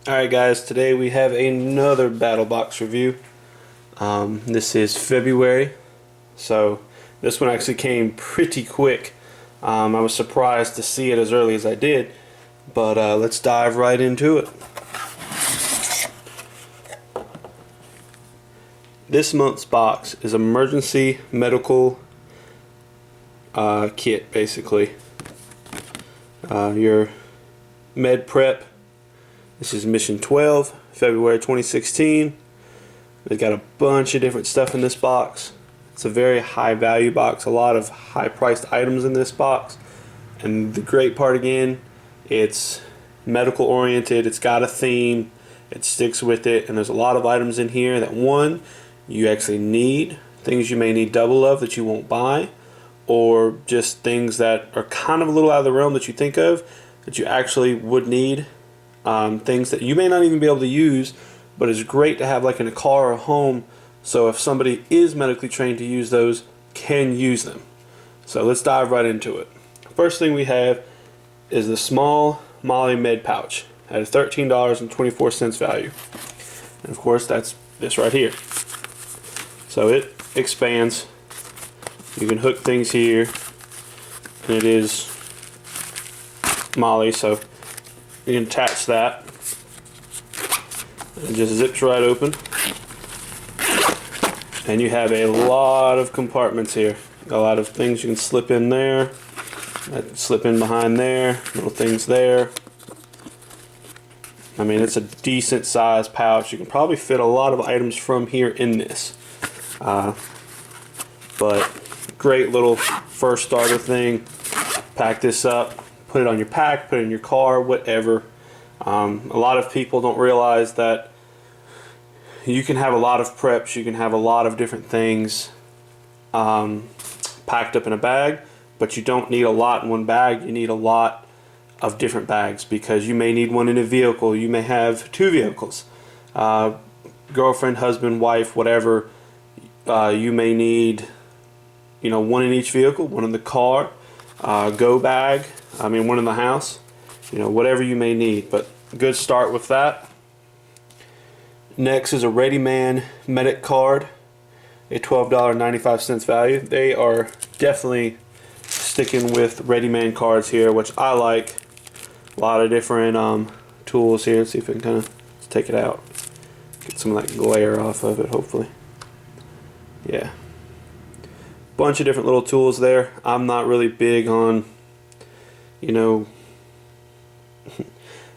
Alright guys, today we have another Battlbox review. This is February, so this one actually came pretty quick. I was surprised to see it as early as I did, but let's dive right into it. This month's box is emergency medical kit, basically. Your med prep. This is mission 12, February 2016. They've got a bunch of different stuff in this box. It's a very high value box, a lot of high priced items in this box. And the great part again, it's medical oriented, it's got a theme, it sticks with it, and there's a lot of items in here that one, you actually need, things you may need double of that you won't buy, or just things that are kind of a little out of the realm that you think of that you actually would need. Things that you may not even be able to use, but it's great to have like in a car or home, so if somebody is medically trained to use those, can use them. So let's dive right into it. First thing we have is the small Molly med pouch at a $13.24 value, and of course that's this right here. So it expands, you can hook things here, and it is Molly, so you can attach that. It just zips right open. And you have a lot of compartments here. A lot of things you can slip in there. Slip in behind there. Little things there. I mean, it's a decent sized pouch. You can probably fit a lot of items from here in this. But great little first starter thing. Pack this up. Put it on your pack, put it in your car, whatever. A lot of people don't realize that you can have a lot of preps, you can have a lot of different things packed up in a bag, but you don't need a lot in one bag. You need a lot of different bags because you may need one in a vehicle, you may have two vehicles, girlfriend, husband, wife, whatever. You may need, one in each vehicle, one in the car, go bag, one in the house, whatever you may need. But good start with that. Next is a Ready-Man Medic card, a $12.95 value. They are definitely sticking with Ready-Man cards here, which I like. A lot of different tools here. Let's see if we can kind of take it out, get some of that glare off of it, hopefully. Yeah. Bunch of different little tools there. I'm not really big on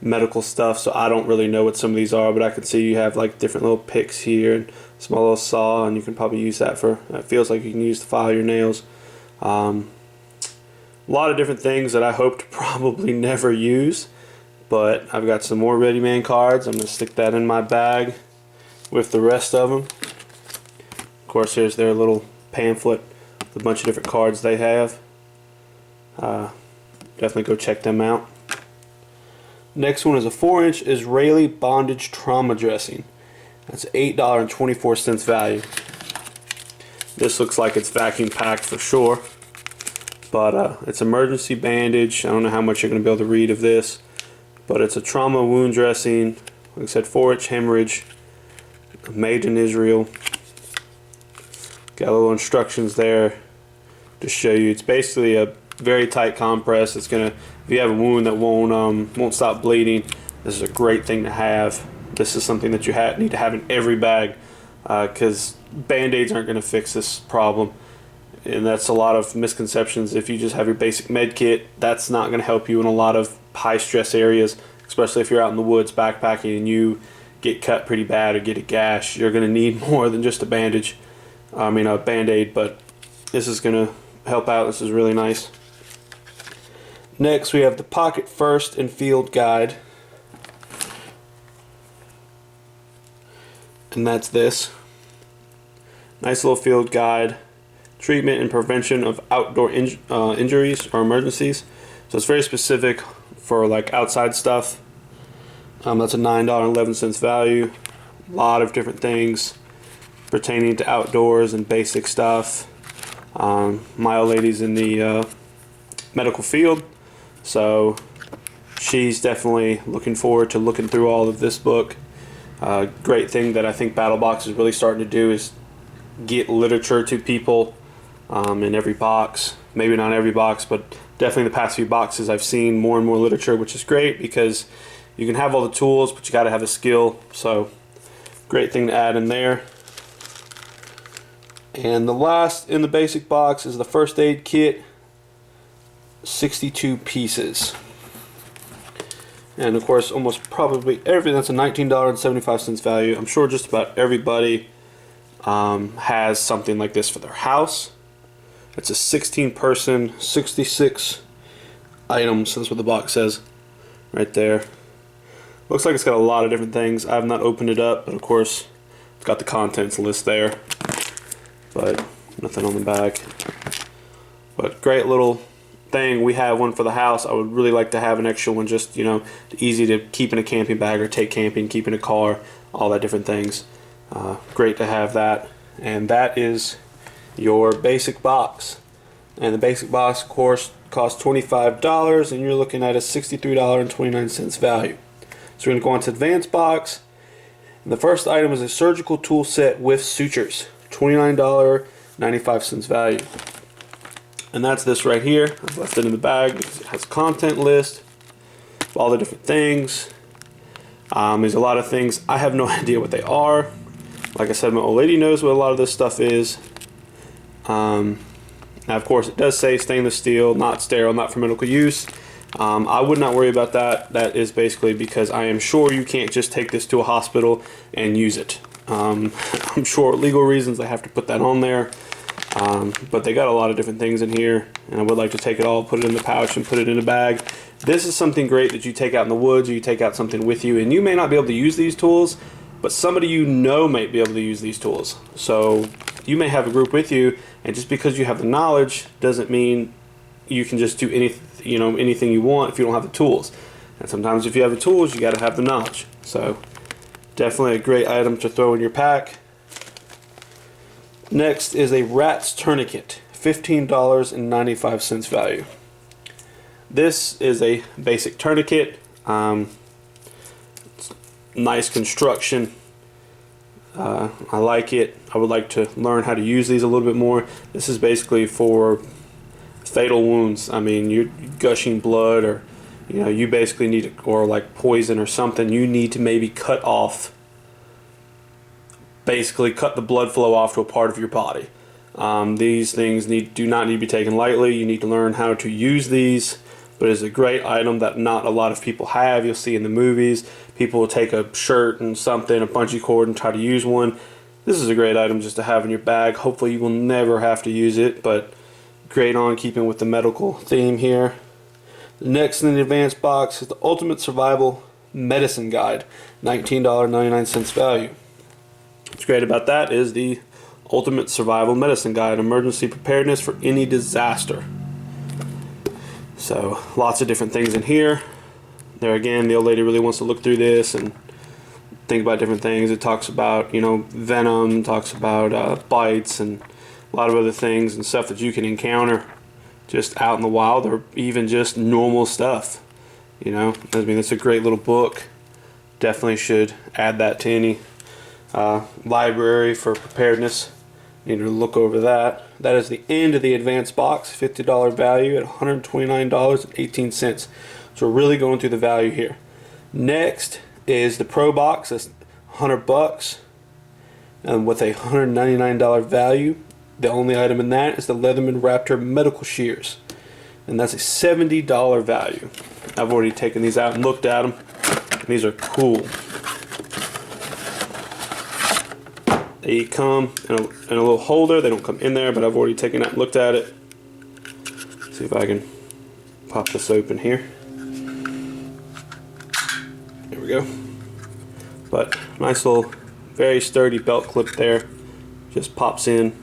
medical stuff, so I don't really know what some of these are, but I can see you have like different little picks here and small little saw, and you can probably use that for, it feels like you can use to file your nails. A lot of different things that I hope to probably never use, but I've got some more Ready-Man cards. I'm going to stick that in my bag with the rest of them. Of course, here's their little pamphlet with a bunch of different cards they have. Definitely go check them out. Next one is a 4-inch Israeli bondage trauma dressing. That's $8.24 value. This looks like it's vacuum packed for sure, but it's emergency bandage. I don't know how much you're going to be able to read of this, but it's a trauma wound dressing. Like I said, 4-inch hemorrhage, made in Israel. Got little instructions there to show you. It's basically a very tight compress. It's gonna, if you have a wound that won't stop bleeding, this is a great thing to have. This is something that you need to have in every bag, because band-aids aren't going to fix this problem, and that's a lot of misconceptions. If you just have your basic med kit, that's not going to help you in a lot of high stress areas, especially if you're out in the woods backpacking and you get cut pretty bad or get a gash. You're going to need more than just a bandage, a band-aid, but this is going to help out. This is really nice. Next we have the Pocket First and Field Guide, and that's this. Nice little field guide, treatment and prevention of outdoor injuries or emergencies. So it's very specific for like outside stuff. That's a $9.11 value. A lot of different things pertaining to outdoors and basic stuff. My old lady's in the medical field, so she's definitely looking forward to looking through all of this book. Great thing that I think Battlebox is really starting to do is get literature to people in every box. Maybe not every box, but definitely the past few boxes I've seen more and more literature, which is great because you can have all the tools, but you got to have a skill. So great thing to add in there. And the last in the basic box is the first aid kit, 62 pieces. And of course, almost probably everything, that's a $19.75 value. I'm sure just about everybody has something like this for their house. It's a 16-person, 66 items. That's what the box says right there. Looks like it's got a lot of different things. I have not opened it up, but of course, it's got the contents list there. But nothing on the back. But great little thing. We have one for the house. I would really like to have an extra one, just, you know, easy to keep in a camping bag or take camping, keep in a car, all that different things. Great to have that. And that is your basic box. And the basic box, of course, costs $25, and you're looking at a $63.29 value. So we're going to go on to advanced box. And the first item is a surgical tool set with sutures, $29.95 value. And that's this right here. I've left it in the bag because it has a content list of all the different things. There's a lot of things. I have no idea what they are. Like I said, my old lady knows what a lot of this stuff is. Now, of course, it does say stainless steel, not sterile, not for medical use. I would not worry about that. That is basically because I am sure you can't just take this to a hospital and use it. I'm sure legal reasons they have to put that on there. But they got a lot of different things in here, and I would like to take it all, put it in the pouch, and put it in a bag. This is something great that you take out in the woods, or you take out something with you, and you may not be able to use these tools, but somebody you know might be able to use these tools. So you may have a group with you, and just because you have the knowledge doesn't mean you can just do anything you want if you don't have the tools. And sometimes if you have the tools, you got to have the knowledge. So definitely a great item to throw in your pack. Next is a rat's tourniquet, $15.95 value. This is a basic tourniquet. Nice construction. I like it. I would like to learn how to use these a little bit more. This is basically for fatal wounds. I mean, you're gushing blood, or you basically need to, or like poison or something. You need to maybe cut the blood flow off to a part of your body. These things do not need to be taken lightly. You need to learn how to use these. But it's a great item that not a lot of people have. You'll see in the movies, people will take a shirt and something, a bungee cord, and try to use one. This is a great item just to have in your bag. Hopefully you will never have to use it, but great on keeping with the medical theme here. The next in the advanced box is the Ultimate Survival Medicine Guide, $19.99 value. What's great about that is the Ultimate Survival Medicine Guide, emergency preparedness for any disaster. So lots of different things in here. There again, the old lady really wants to look through this and think about different things. It talks about, venom, talks about bites, and a lot of other things and stuff that you can encounter just out in the wild, or even just normal stuff. I mean, it's a great little book. Definitely should add that to any library for preparedness. Need to look over that. That is the end of the advanced box, $50 value at $129.18. So we're really going through the value here. Next is the Pro Box. That's $100 and with a $199 value. The only item in that is the Leatherman Raptor medical shears, and that's a $70 value. I've already taken these out and looked at them. These are cool. They come in a little holder. They don't come in there, but I've already taken that and looked at it. See if I can pop this open here. There we go. But nice little, very sturdy belt clip there. Just pops in.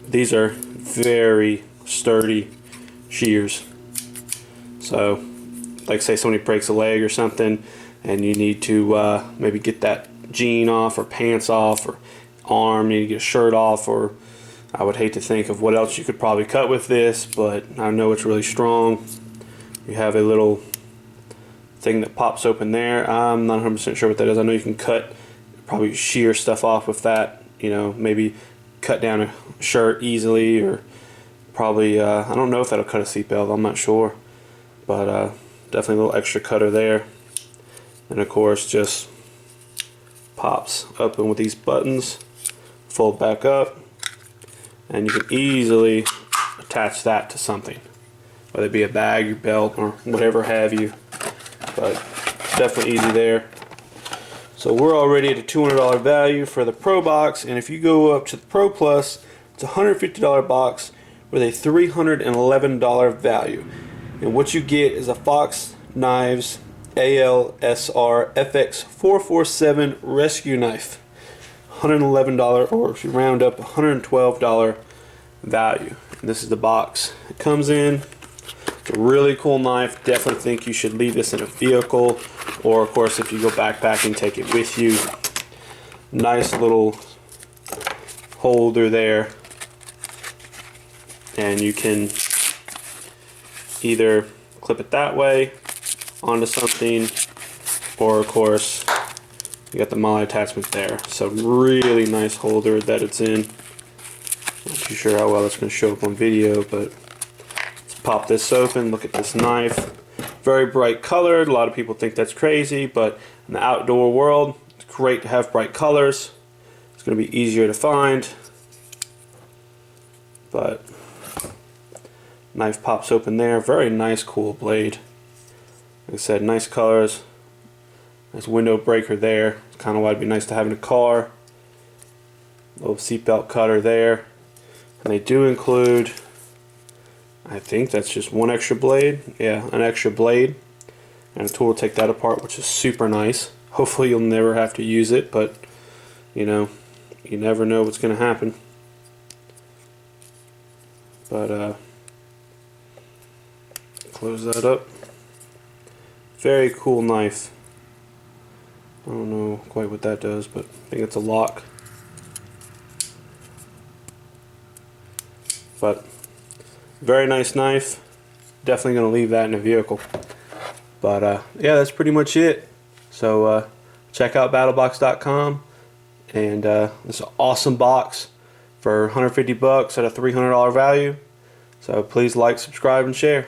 These are very sturdy shears. So, like say somebody breaks a leg or something, and you need to maybe get that jean off, or pants off, or arm, you need to get a shirt off, or I would hate to think of what else you could probably cut with this, but I know it's really strong. You have a little thing that pops open there. I'm not 100% sure what that is. I know you can cut, probably shear stuff off with that. You know, maybe cut down a shirt easily, or probably, I don't know if that'll cut a seatbelt, I'm not sure. But definitely a little extra cutter there. And of course, just pops open with these buttons, fold back up, and you can easily attach that to something, whether it be a bag, your belt, or whatever have you. But definitely easy there. So we're already at a $200 value for the Pro box, and if you go up to the Pro Plus, it's a $150 box with a $311 value. And what you get is a Fox Knives ALSR FX447 rescue knife. $111, or if you round up, $112 value. And this is the box it comes in. It's a really cool knife. Definitely think you should leave this in a vehicle, or of course if you go backpacking, take it with you. Nice little holder there, and you can either clip it that way onto something, or of course you got the MOLLE attachment there. So really nice holder that it's in. Not too sure how well it's going to show up on video, but let's pop this open. Look at this knife. Very bright colored. A lot of people think that's crazy, but in the outdoor world, it's great to have bright colors. It's going to be easier to find. But knife pops open there. Very nice, cool blade. Like I said, nice colors. Nice window breaker there. It's kind of why it'd be nice to have in a car. Little seatbelt cutter there. And they do include, I think that's just one extra blade. Yeah, an extra blade. And a tool to take that apart, which is super nice. Hopefully you'll never have to use it, but you know, you never know what's going to happen. But close that up. Very cool knife. I don't know quite what that does, but I think it's a lock. But very nice knife. Definitely going to leave that in a vehicle. But yeah, that's pretty much it. So check out battlbox.com, and this is an awesome box for $150 at a $300 value. So please like, subscribe, and share.